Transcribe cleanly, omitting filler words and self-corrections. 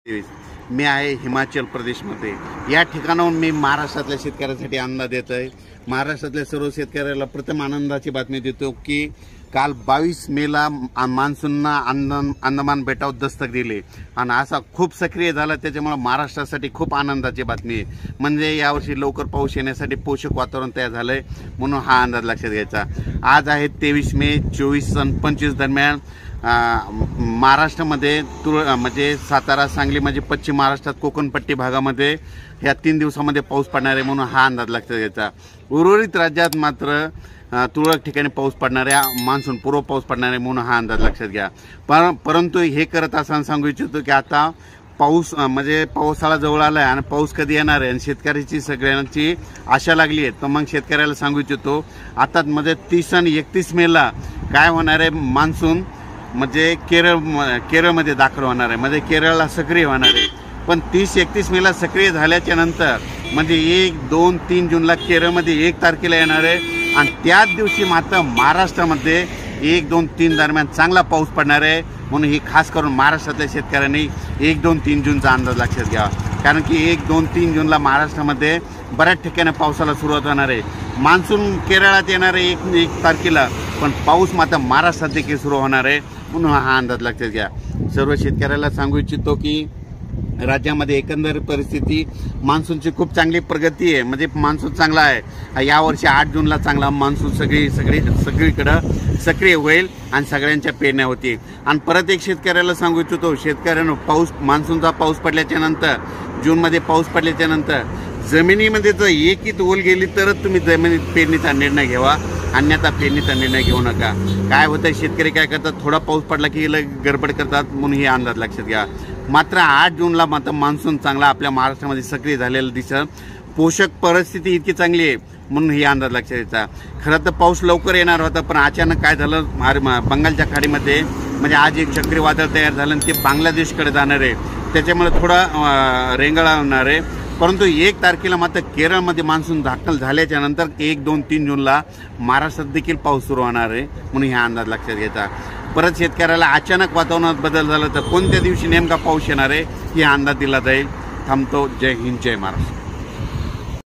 मी आहे हिमाचल प्रदेशमध्ये। या ठिकाणाहून मी महाराष्ट्रातल्या शेतकऱ्यांसाठी अंदाज देत आहे। महाराष्ट्रातल्या सर्व शेतकऱ्याला प्रथम आनंदाची बातमी देतो की काल 22 मेला मान्सूनना अंदमान बेटावर दस्तक दिले आणि असा खूप सक्रिय झाला, त्याच्यामुळे महाराष्ट्रासाठी खूप आनंदाची बातमी आहे। म्हणजे यावर्षी लवकर पाऊस येण्यासाठी पोषक वातावरण तयार झालंय, म्हणून हा अंदाज लक्षात घ्यायचा। आज आहे 23 मे 24 आणि 25 दरम्यान महाराष्ट्रामध्ये म्हणजे सातारा, सांगली म्हणजे पश्चिम महाराष्ट्रात कोकणपट्टी भागामध्ये या 3 दिवसामध्ये पाऊस पडणार आहे, म्हणून हा अंदाज लक्षात घ्यायचा। उर्वरित राज्यात मात्र तुरळक ठिकाणी पाऊस पडणार आहे, मान्सून पूर्व पाऊस पडणार आहे, म्हणून हा अंदाज लक्षात घ्या। परंतु हे करत असताना सांगू इच्छितो की आता पाऊस म्हणजे पावसाळा जवळ आला आहे आणि पाऊस कधी येणार आहे आणि शेतकऱ्याची सगळ्यांची आशा लागली आहे। तर मग शेतकऱ्याला सांगू इच्छितो आता म्हणजे 30 आणि 31 मेला काय होणार आहे, मान्सून म्हणजे केरळमध्ये दाखल होणार आहे, म्हणजे केरळला सक्रिय होणार आहे। पण 30-31 मेला सक्रिय झाल्याच्या नंतर म्हणजे 1, 2, 3 जूनला केरळमध्ये 1 तारखेला येणार आहे आणि त्याच दिवशी मात्र महाराष्ट्रामध्ये 1, 2, 3 दरम्यान चांगला पाऊस पडणार आहे। म्हणून ही खास करून महाराष्ट्रातल्या शेतकऱ्यांनी 1, 2, 3 जूनचा अंदाज लक्षात घ्यावा, कारण की 1, 2, 3 जूनला महाराष्ट्रामध्ये बऱ्याच ठिकाणी पावसाला सुरुवात होणार आहे। मान्सून केरळात येणार आहे 1 तारखेला, पण पाऊस मात्र महाराष्ट्रात देखील सुरू होणार आहे, म्हणून हा अंदाज लक्षात घ्या। सर्व शेतकऱ्याला सांगू इच्छितो की राज्यामध्ये एकंदर परिस्थिती मान्सूनची खूप चांगली प्रगती आहे, म्हणजे मान्सून चांगला आहे। यावर्षी 8 जूनला चांगला मान्सून सगळीकडं सक्रिय होईल आणि सगळ्यांच्या पेरण्या होतील। आणि परत एक शेतकऱ्याला सांगू इच्छितो, शेतकऱ्यांनो मान्सूनचा पाऊस पडल्याच्या नंतर जूनमध्ये पाऊस पडल्याच्या नंतर जमिनीमध्ये जर एकही ओल गेली तरच तुम्ही जमिनीत पेरणीचा निर्णय घ्यावा, अन्यथा पेरणीचा निर्णय घेऊ नका। काय होतं, शेतकरी काय करतात, थोडा पाऊस पडला की गडबड करतात, म्हणून हे अंदाज लक्षात घ्या। मात्र 8 जूनला मात्र मान्सून चांगला आपल्या महाराष्ट्रामध्ये सक्रिय झालेलं दिसत, पोषक परिस्थिती इतकी चांगली आहे, म्हणून हे अंदाज लक्षात घ्यायचा। खरं तर पाऊस लवकर येणार होता, पण अचानक काय झालं, बंगालच्या खाडीमध्ये म्हणजे आज एक चक्रीवादळ तयार झालं आणि ते बांगलादेशकडे जाणार आहे, त्याच्यामुळे थोडा रेंगाळा होणार आहे। परंतु 1 तारखेला मात्र केरळमध्ये मान्सून दाखल झाल्याच्या नंतर 1, 2, 3 जूनला महाराष्ट्रात देखील पाऊस सुरू होणार आहे, म्हणून हा अंदाज लक्षात घ्यायचा। परत शेतकऱ्याला अचानक वातावरणात बदल झाला तर कोणत्या दिवशी नेमका पाऊस येणार आहे हे अंदाज दिला जाईल। थांबतो। जय हिंद, जय महाराष्ट्र।